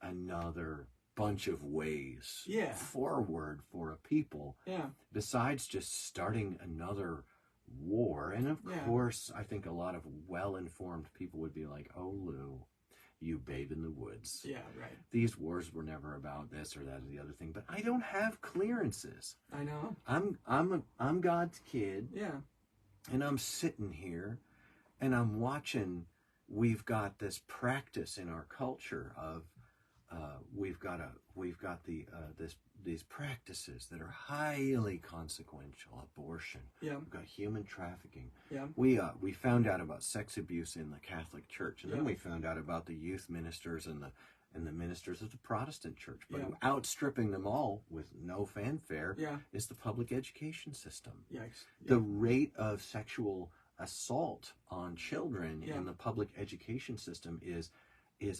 another bunch of ways forward for a people besides just starting another war. And of course, I think a lot of well-informed people would be like, oh, Lou, you babe in the woods. Yeah, right. These wars were never about this or that or the other thing. But I don't have clearances. I know. I'm God's kid. Yeah. And I'm sitting here and I'm watching. We've got this practice in our culture of we've got these practices that are highly consequential. Abortion. Yeah. We've got human trafficking. Yeah. We found out about sex abuse in the Catholic Church, and then we found out about the youth ministers and the ministers of the Protestant Church. But outstripping them all with no fanfare is the public education system. Yikes. The rate of sexual assault on children in the public education system is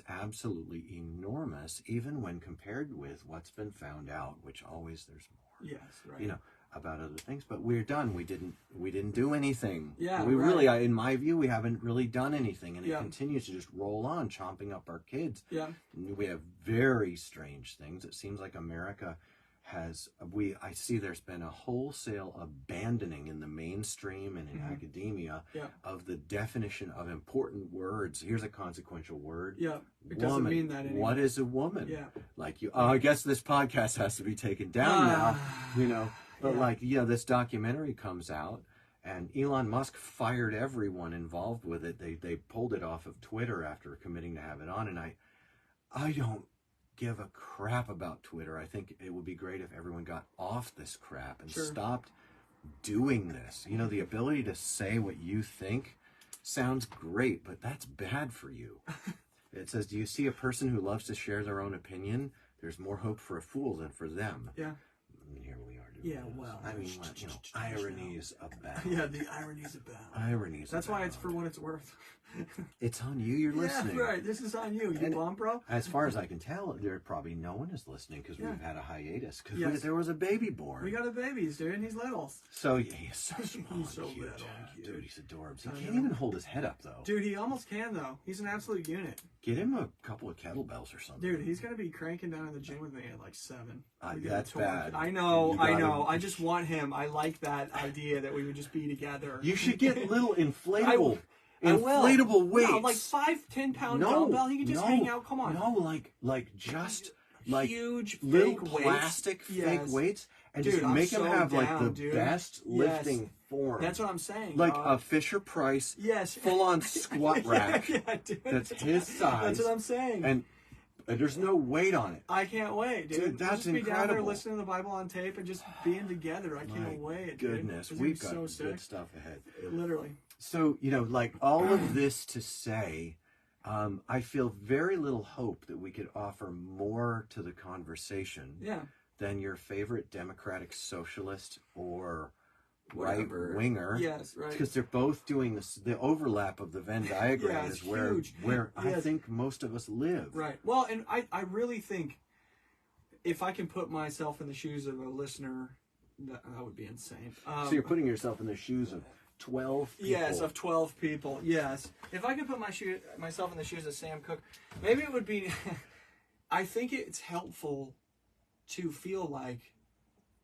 absolutely enormous, even when compared with what's been found out, which always there's more. Yes, right. You know, about other things, but we're done. We didn't do anything. Yeah, we really, in my view, we haven't really done anything, and it continues to just roll on, chomping up our kids. Yeah, we have very strange things. It seems like America has. I see there's been a wholesale abandoning in the mainstream and in academia of the definition of important words. Here's a consequential word. Yeah, it woman. doesn't mean that anymore. What is a woman? Yeah, like you. I guess this podcast has to be taken down now. You know. But this documentary comes out, and Elon Musk fired everyone involved with it. They pulled it off of Twitter after committing to have it on, and I don't give a crap about Twitter. I think it would be great if everyone got off this crap and stopped doing this. You know, the ability to say what you think sounds great, but that's bad for you. It says, do you see a person who loves to share their own opinion? There's more hope for a fool than for them. Yeah. And here we are. Well, I mean, ironies abound. Yeah, the ironies abound. Ironies. That's why it's for what it's worth. It's on you. You're listening. Yeah, right. This is on you. You bum, bro. As far as I can tell, there probably no one is listening because we've had a hiatus because there was a baby born. We got a baby, dude, and he's little. So he's so small. He's so cute. little and cute. Dude, he's adorable. He can't even hold his head up though. Dude, he almost can though. He's an absolute unit. Get him a couple of kettlebells or something. Dude, he's gonna be cranking down in the gym with me at like 7. That's bad. I know. I just want him. I like that idea that we would just be together. You should get little inflatable weights. No, like 5-10 pound dumbbell. He can just hang out. Come on. No, like just like huge little fake plastic weights. fake weights, and dude, just make him have like the best lifting form. That's what I'm saying. Like a Fisher Price full on squat rack. Dude. That's his size. That's what I'm saying. And there's no weight on it. I can't wait, dude. Dude, that's just be incredible. Down there listening to the Bible on tape and just being together. I can't wait. Goodness, dude. we've got so good stuff ahead. Literally. So, like all of this to say, I feel very little hope that we could offer more to the conversation than your favorite democratic socialist or right-winger. Yes, right. Because they're both doing this. The overlap of the Venn diagram is where I think most of us live. Right. Well, and I really think if I can put myself in the shoes of a listener, that would be insane. So you're putting yourself in the shoes of 12 people. Yes, of 12 people. Yes. If I could put myself in the shoes of Sam Cooke, maybe it would be... I think it's helpful to feel like,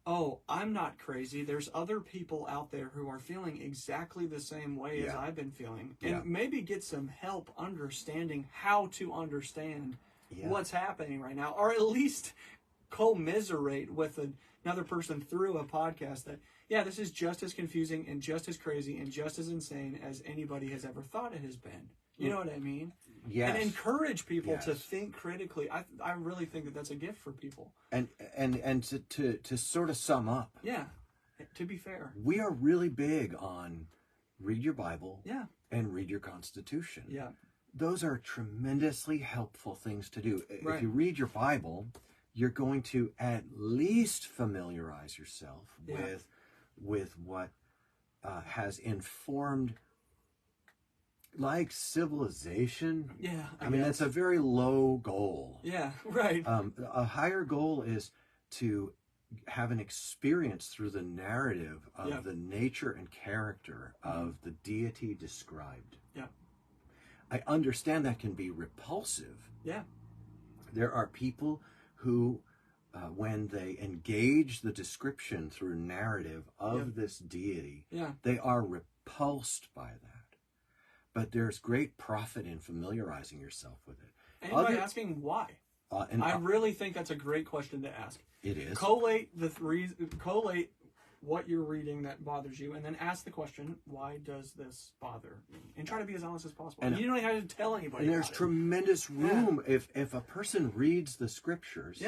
oh, I'm not crazy. There's other people out there who are feeling exactly the same way as I've been feeling. And maybe get some help understanding how to understand what's happening right now. Or at least commiserate with another person through a podcast that, this is just as confusing and just as crazy and just as insane as anybody has ever thought it has been. You know what I mean? Yes. And encourage people to think critically. I really think that that's a gift for people. And to sort of sum up. Yeah. To be fair. We are really big on read your Bible and read your Constitution. Yeah. Those are tremendously helpful things to do. Right. If you read your Bible, you're going to at least familiarize yourself with what has informed like civilization. Yeah. I mean, that's a very low goal. Yeah, right. A higher goal is to have an experience through the narrative of the nature and character of the deity described. Yeah. I understand that can be repulsive. Yeah. There are people who, when they engage the description through narrative of this deity, they are repulsed by that. But there's great profit in familiarizing yourself with it. And by asking why. I really think that's a great question to ask. It is. Collate what you're reading that bothers you, and then ask the question, why does this bother me? And try to be as honest as possible. And you don't have to tell anybody. And there's tremendous room if a person reads the scriptures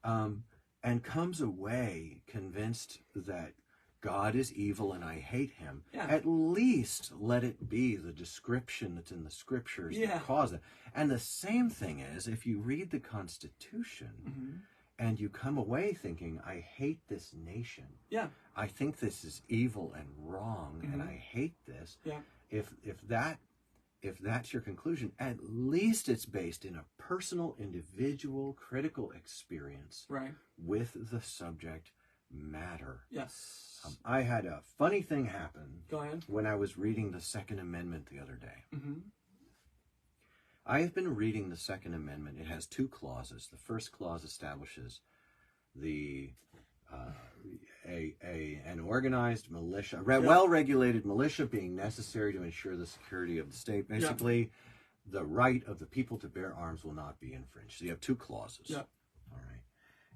and comes away convinced that God is evil and I hate him, at least let it be the description that's in the scriptures that cause it. And the same thing is, if you read the Constitution and you come away thinking, I hate this nation, I think this is evil and wrong, and I hate this, if that's your conclusion, at least it's based in a personal, individual, critical experience with the subject matter. Yes. I had a funny thing happen. Go ahead. When I was reading the Second Amendment the other day. I have been reading the Second Amendment. It has two clauses. The first clause establishes an organized militia, well-regulated militia being necessary to ensure the security of the state. Basically, the right of the people to bear arms will not be infringed. So you have two clauses. All right.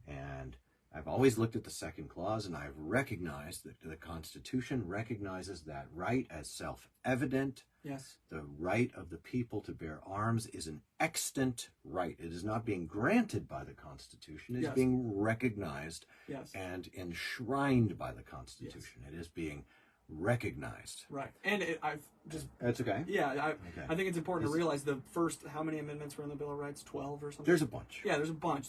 And I've always looked at the second clause, and I've recognized that the Constitution recognizes that right as self-evident. Yes. The right of the people to bear arms is an extant right. It is not being granted by the Constitution. It is being recognized and enshrined by the Constitution. It is being recognized. Right. And I've just... That's okay. Yeah, I think it's important to realize the first... How many amendments were in the Bill of Rights? 12 or something? There's a bunch. Yeah, there's a bunch.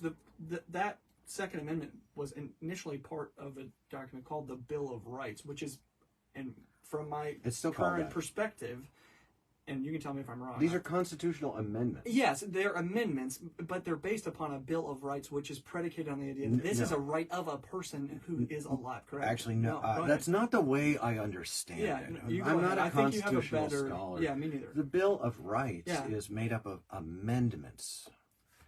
That Second Amendment was initially part of a document called the Bill of Rights, which is, and from my current perspective, and you can tell me if I'm wrong. These are constitutional amendments. Yes, they're amendments, but they're based upon a Bill of Rights, which is predicated on the idea that this is a right of a person who is alive, correct? Actually, no. That's not the way I understand it. I'm not a constitutional scholar. Yeah, me neither. The Bill of Rights is made up of amendments.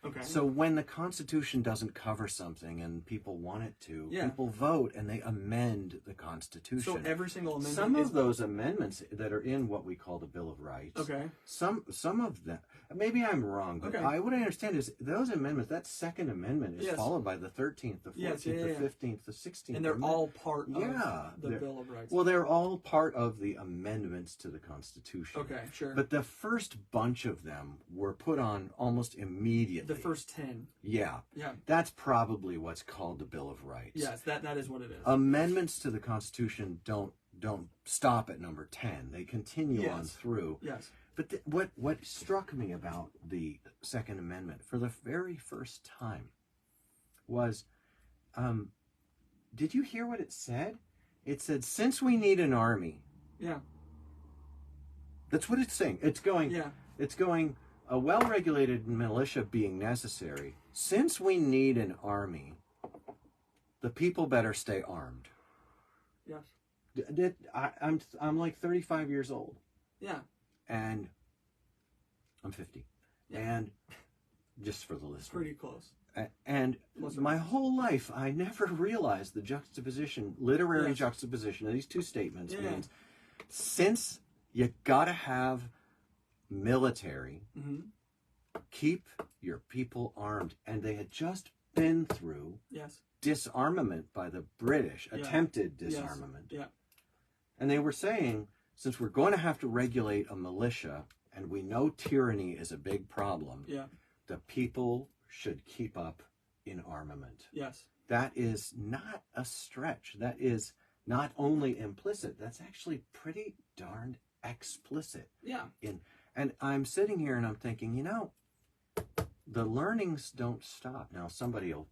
Okay. So when the Constitution doesn't cover something and people want it to, people vote and they amend the Constitution. So every single amendment. Some of those amendments that are in what we call the Bill of Rights. Okay. Some of them. Maybe I'm wrong, but what I understand is those amendments. That Second Amendment is followed by the 13th, the 14th, the 15th, the 16th, and they're all part of the Bill of Rights. Well, they're all part of the amendments to the Constitution. Okay, sure. But the first bunch of them were put on almost immediately. The first 10. Yeah. That's probably what's called the Bill of Rights. Yes, that is what it is. Amendments to the Constitution don't stop at number 10. They continue on through. Yes. But what struck me about the Second Amendment for the very first time was, did you hear what it said? It said, since we need an army. Yeah. That's what it's saying. It's going, a well-regulated militia being necessary. Since we need an army, the people better stay armed. Yes. I'm like 35 years old. Yeah. And I'm 50. Yeah. And just for the listener. Pretty close. And my whole life, I never realized the juxtaposition, literary juxtaposition of these two statements means, since you gotta have military, keep your people armed. And they had just been through disarmament by the British, attempted disarmament. Yeah. And they were saying, since we're going to have to regulate a militia, and we know tyranny is a big problem, the people should keep up in armament. Yes. That is not a stretch. That is not only implicit, that's actually pretty darned explicit. Yeah. And I'm sitting here and I'm thinking, you know, the learnings don't stop. Now, somebody will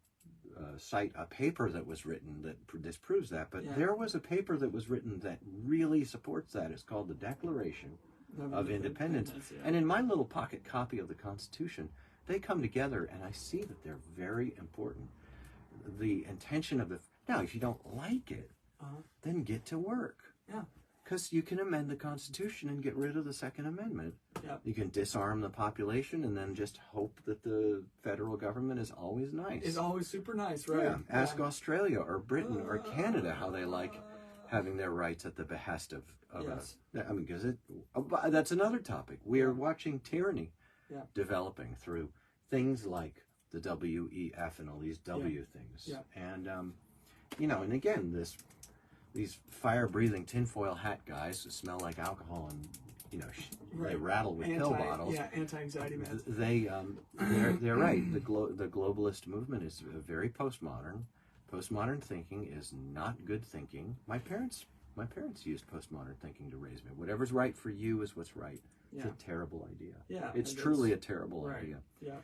cite a paper that was written that disproves that, but there was a paper that was written that really supports that. It's called the Declaration of Independence. And in my little pocket copy of the Constitution, they come together, and I see that they're very important. The intention of the... Now, if you don't like it, then get to work. Yeah. Because you can amend the Constitution and get rid of the Second Amendment. Yeah. You can disarm the population and then just hope that the federal government is always nice. Is always super nice, right? Yeah. Ask Australia or Britain or Canada how they like having their rights at the behest of I mean, because that's another topic. We are watching tyranny developing through things like the WEF and all these W things. Yeah. And, you know, and again, these fire-breathing tinfoil hat guys who smell like alcohol and, you know, they rattle with pill bottles. Yeah, anti-anxiety meds. They're right. The globalist movement is very postmodern. Postmodern thinking is not good thinking. My parents used postmodern thinking to raise me. Whatever's right for you is what's right. It's a terrible idea. Yeah, it's truly a terrible idea. Yeah.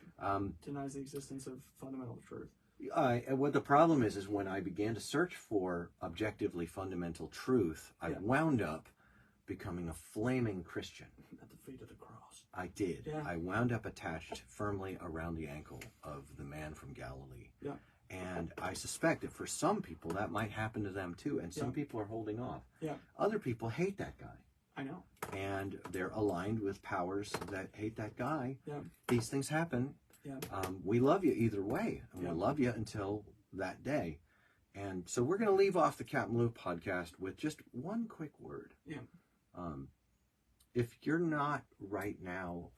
Denies the existence of fundamental truth. What the problem is when I began to search for objectively fundamental truth, I wound up becoming a flaming Christian. At the feet of the cross. I did. Yeah. I wound up attached firmly around the ankle of the man from Galilee. Yeah. And I suspect that for some people that might happen to them too, and some people are holding off. Yeah. Other people hate that guy. I know. And they're aligned with powers that hate that guy. Yeah. These things happen. Yeah. We love you either way, and we'll love you until that day. And so we're going to leave off the CapmLew podcast with just one quick word. Yeah. If you're not right now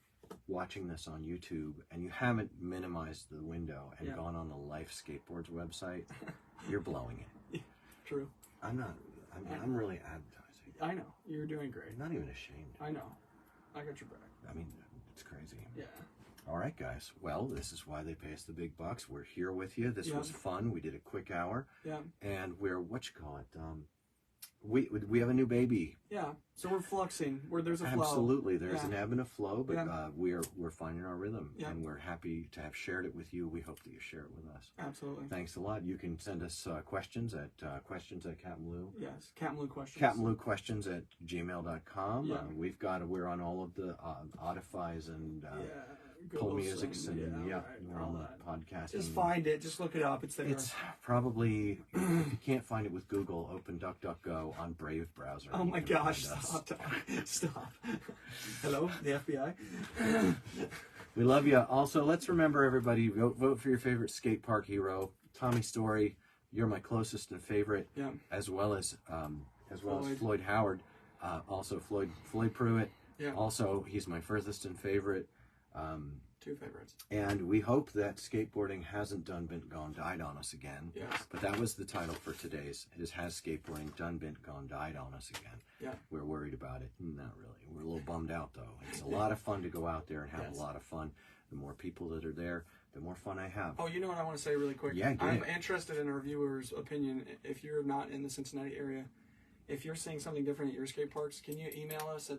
watching this on YouTube and you haven't minimized the window and gone on the Life Skateboards website, you're blowing it. Yeah, true. I'm really advertising. I know. You're doing great. I'm not even ashamed. I know. I got your back. I mean, it's crazy. Yeah. All right, guys. Well, this is why they pay us the big bucks. We're here with you. This was fun. We did a quick hour. Yeah. And we're, we have a new baby. Yeah. So we're fluxing. There's a flow. Absolutely. There's an ebb and a flow, but we're finding our rhythm. Yeah. And we're happy to have shared it with you. We hope that you share it with us. Absolutely. Thanks a lot. You can send us questions at CapmLew. Yes. CapmLew questions. CapmLew questions at gmail.com. Yeah. We're on all of the Audifys and Pull Musics and we're on the podcasting. Just find it. Just look it up. It's there. It's probably, if you can't find it with Google, open DuckDuckGo on Brave browser. Oh my gosh, stop. Hello, the FBI. We love you. Also, let's remember everybody, vote for your favorite skate park hero. Tommy Story, you're my closest and favorite, as well as Floyd Howard. Also Floyd Pruitt. Yeah. Also, he's my furthest and favorite. Two favorites. And we hope that skateboarding hasn't done, bent, gone, died on us again. Yes. But that was the title for today's. Has skateboarding done, bent, gone, died on us again? Yeah. We're worried about it. Not really. We're a little bummed out, though. It's a lot of fun to go out there and have a lot of fun. The more people that are there, the more fun I have. Oh, you know what I want to say really quick? Yeah, I'm interested in our viewers' opinion. If you're not in the Cincinnati area, if you're seeing something different at your skate parks, can you email us at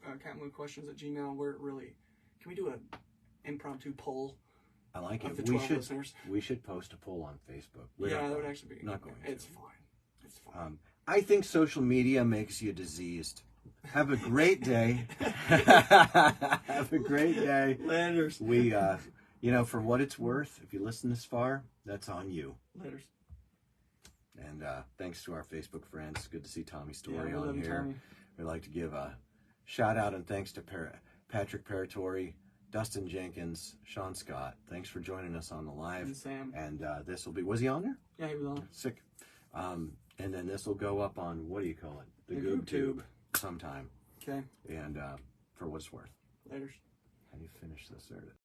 CapmLewQuestions@gmail.com? We're really... Can we do an impromptu poll? I like it. The 12 listeners? We should post a poll on Facebook. That would actually be not going. It's fine. It's fine. I think social media makes you diseased. Have a great day. Have a great day. Laters. We, for what it's worth, if you listen this far, that's on you. Laters. And thanks to our Facebook friends. Good to see Tommy's story on here. Tommy. We'd like to give a shout out and thanks to Patrick Paratori, Dustin Jenkins, Sean Scott. Thanks for joining us on the live. And Sam. And this will be, was he on there? Yeah, he was on. Sick. And then this will go up on, what do you call it? The GoobTube sometime. Okay. And for what it's worth. Laters. How do you finish this? There it is.